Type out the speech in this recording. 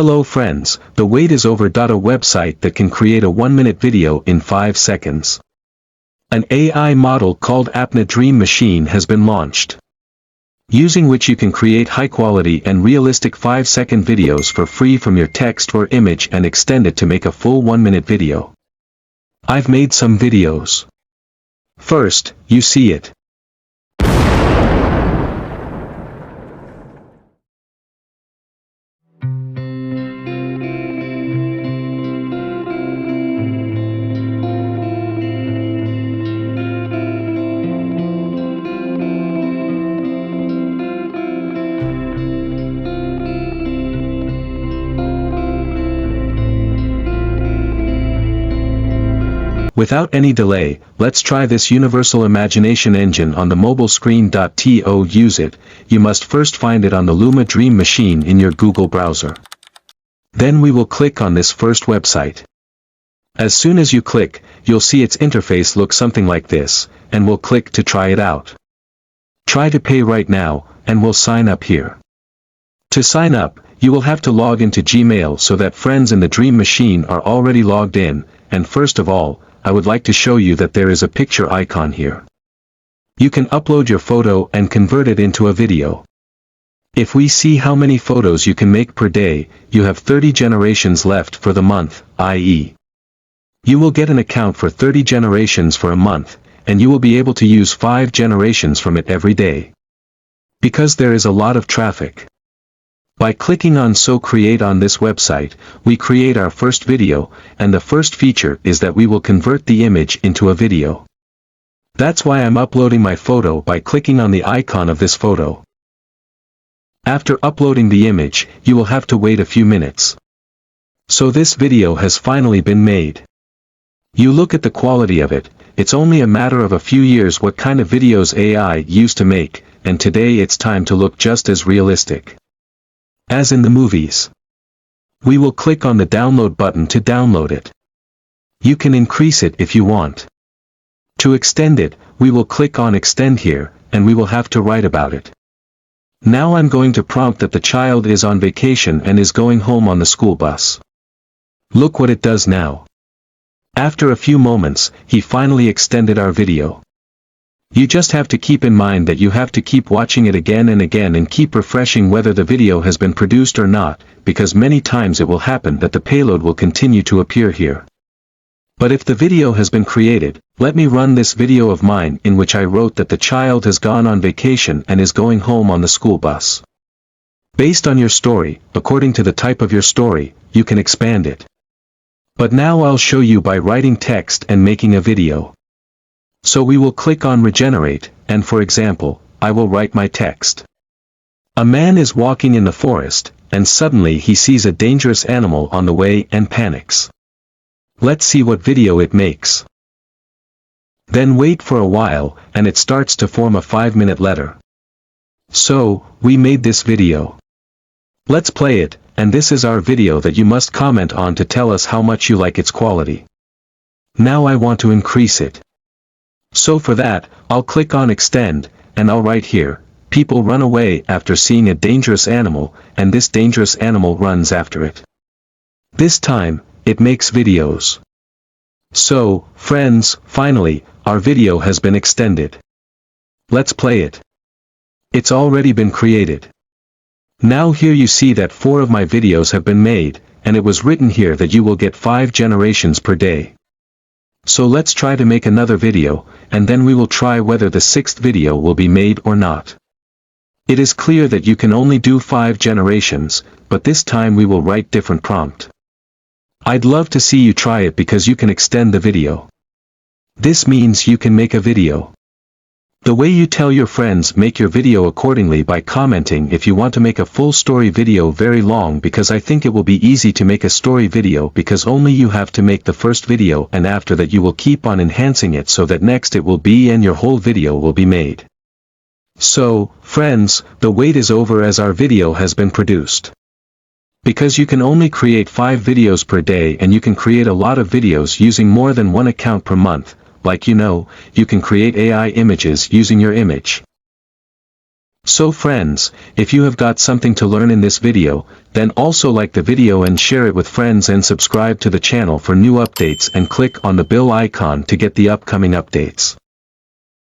Hello friends, the wait is over. A website that can create a 1-minute video in 5 seconds. An AI model called Apna Dream Machine has been launched, using which you can create high-quality and realistic 5-second videos for free from your text or image and extend it to make a full 1-minute video. I've made some videos. First, you see it. Without any delay, let's try this universal imagination engine on the mobile screen. To use it, you must first find it on the Luma Dream Machine in your Google browser. Then we will click on this first website. As soon as you click, you'll see its interface look something like this, and we'll click to try it out. Try to pay right now, and we'll sign up here. To sign up, you will have to log into Gmail so that friends in the Dream Machine are already logged in, and first of all, I would like to show you that there is a picture icon here. You can upload your photo and convert it into a video. If we see how many photos you can make per day, you have 30 generations left for the month, i.e. you will get an account for 30 generations for a month, and you will be able to use 5 generations from it every day. Because there is a lot of traffic. By clicking on So Create on this website, we create our first video, and the first feature is that we will convert the image into a video. That's why I'm uploading my photo by clicking on the icon of this photo. After uploading the image, you will have to wait a few minutes. So this video has finally been made. You look at the quality of it, it's only a matter of a few years what kind of videos AI used to make, and today it's time to look just as realistic as in the movies. We will click on the download button to download it. You can increase it if you want. To extend it, we will click on Extend here, and we will have to write about it. Now I'm going to prompt that the child is on vacation and is going home on the school bus. Look what it does now. After a few moments, he finally extended our video. You just have to keep in mind that you have to keep watching it again and again and keep refreshing whether the video has been produced or not, because many times it will happen that the payload will continue to appear here. But if the video has been created, let me run this video of mine in which I wrote that the child has gone on vacation and is going home on the school bus. Based on your story, according to the type of your story, you can expand it. But now I'll show you by writing text and making a video. So we will click on Regenerate, and for example, I will write my text. A man is walking in the forest, and suddenly he sees a dangerous animal on the way and panics. Let's see what video it makes. Then wait for a while, and it starts to form a 5-minute letter. So, we made this video. Let's play it, and this is our video that you must comment on to tell us how much you like its quality. Now I want to increase it. So for that, I'll click on Extend, and I'll write here, people run away after seeing a dangerous animal, and this dangerous animal runs after it. This time, it makes videos. So, friends, finally, our video has been extended. Let's play it. It's already been created. Now here you see that 4 of my videos have been made, and it was written here that you will get 5 generations per day. So let's try to make another video, and then we will try whether the 6th video will be made or not. It is clear that you can only do 5 generations, but this time we will write different prompt. I'd love to see you try it because you can extend the video. This means you can make a video. The way you tell your friends, make your video accordingly by commenting if you want to make a full story video very long, because I think it will be easy to make a story video because only you have to make the first video and after that you will keep on enhancing it so that next it will be and your whole video will be made. So, friends, the wait is over as our video has been produced. Because you can only create 5 videos per day and you can create a lot of videos using more than 1 account per month. Like you can create AI images using your image. So friends, if you have got something to learn in this video, then also like the video and share it with friends and subscribe to the channel for new updates and click on the bell icon to get the upcoming updates.